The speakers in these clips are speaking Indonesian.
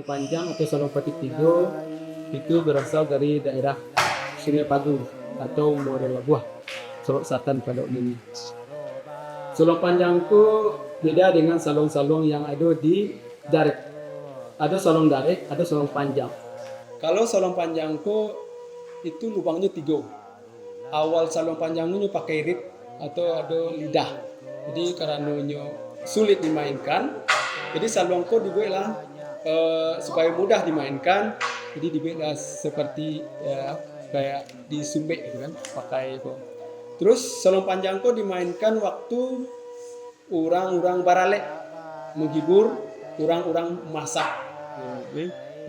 panjang atau salong petik tigo itu berasal dari daerah Sungai Pagu atau Muara Labuh, Sulawesi Selatan pada umumnya. Salong panjangku beda dengan salong-salong yang ada di daret. Ada salong daret, ada salong panjang. Kalau salong panjangku itu lubangnya tiga. Awal salong panjangnya pakai rit atau ada lidah. Jadi karenanya sulit dimainkan. Jadi salongku dibuatlah supaya mudah dimainkan. Jadi dibuatlah seperti kayak disumbek gitu kan, pakai itu. Terus salong panjangku dimainkan waktu orang-orang baralek menghibur orang-orang masak.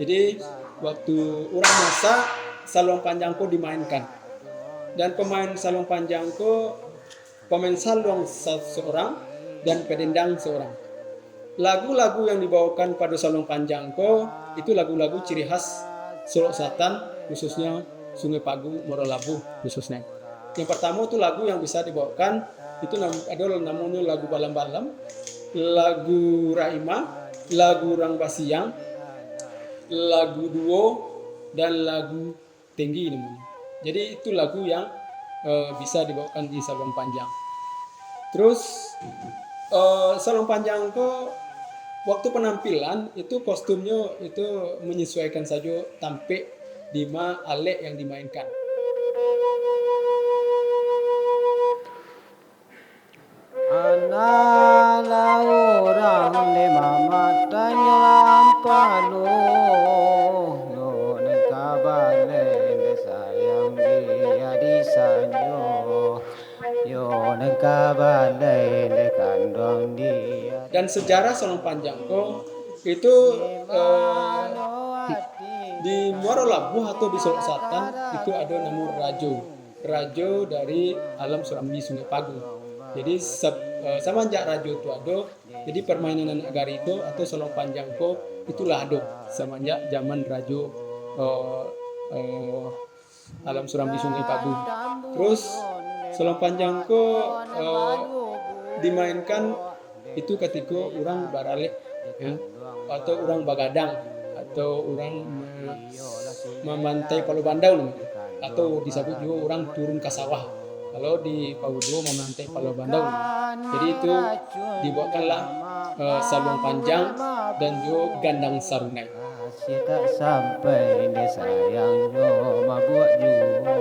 Jadi waktu orang masak, salong panjangku dimainkan. Dan pemain salong panjangku, pemain salong seorang dan pedendang seorang. Lagu-lagu yang dibawakan pada salong panjangku itu lagu-lagu ciri khas Sulawesi Selatan, khususnya Sungai Pagu, Muara Labuh khususnya. Yang pertama itu lagu yang bisa dibawakan itu adalah namanya lagu balam-balam, lagu raima, lagu rang basiang, lagu duo, dan lagu tinggi namanya. Jadi itu lagu yang bisa dibawakan di salong panjang. Terus salong panjang ke waktu penampilan itu kostumnya itu menyesuaikan saja tampil di alat yang dimainkan. Anala orang de mamatanya lampalo no nengkabale de sayang dia di sanyo yo nengkabale de kandong dia. Dan sejarah salong panjangko itu di Muara Labuh atau di Sulawesi Selatan itu ada nama Rajo dari alam Surambi Sungai Pagu. Jadi semenjak Rajo itu ada, jadi permainan anak gari itu atau salong panjangko itulah ada semenjak zaman Rajo alam Surambi Sungai Pagu. Terus salong panjangko dimainkan itu ketika orang baralek ya, atau orang bagadang atau orang memantai Palu Bandau atau disebut juga orang turun ke sawah. Kalau di Paudo memantai Palu Bandau. Jadi itu dibuatkanlah salong panjang dan juga gandang sarunai. Tak sampai dia sayangnya mabuk juga.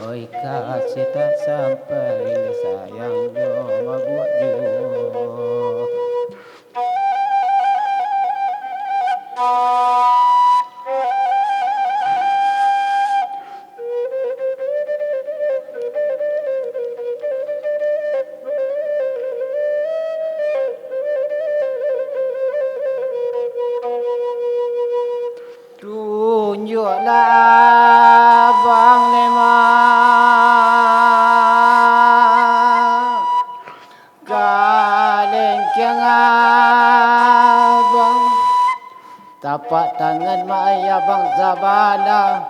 Oi kasih tak sampai dia sayangnya mabuk juga. Tunjuklah Bang Lema Galengkeng abang tapak tangan mak ayah bang Zabala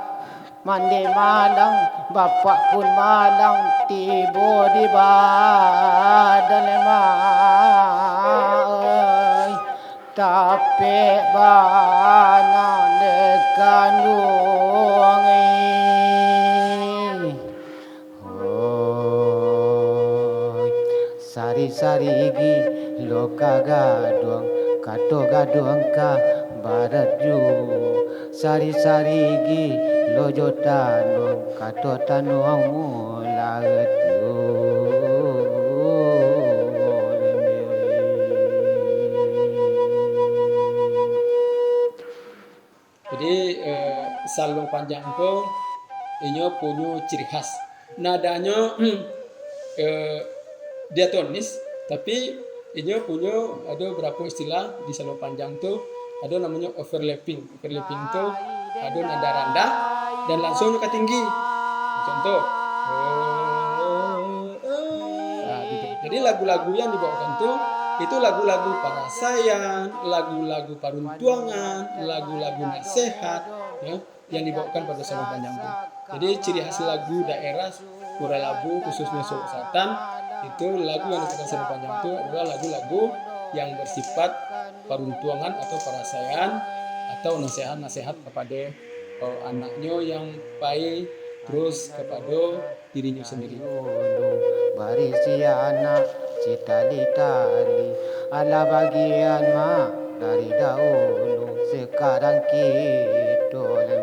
mandi malang bapak pun malang tiba di badan Lema tapi bana dekan duangi sari-sari gi loka gaduang kato gaduang ka barat ju sari-sari gi lojo tanuang kato tanuang mulaget ju. Jadi salong panjang itu ini punya ciri khas. Nadanya diatonis, tapi ini punya ada beberapa istilah di salong panjang itu ada namanya overlapping. Overlapping itu ada nada rendah dan langsung ke tinggi. Contoh, nah, gitu. Jadi lagu-lagu yang dibawakan itu lagu-lagu para sayang, lagu-lagu paruntuangan, lagu-lagu nasihat, ya, yang dibawakan pada salong panjang itu. Jadi ciri khas lagu daerah Muara Labuh khususnya Sulawesi Selatan itu lagu yang dibawakan salong panjang itu adalah lagu-lagu yang bersifat paruntuangan atau parasayan atau nasihat-nasihat kepada anaknya yang baik, terus kepada dirinya sendiri. dulu barisi anak citali-tali ala bagian mak dari dahulu sekarang kita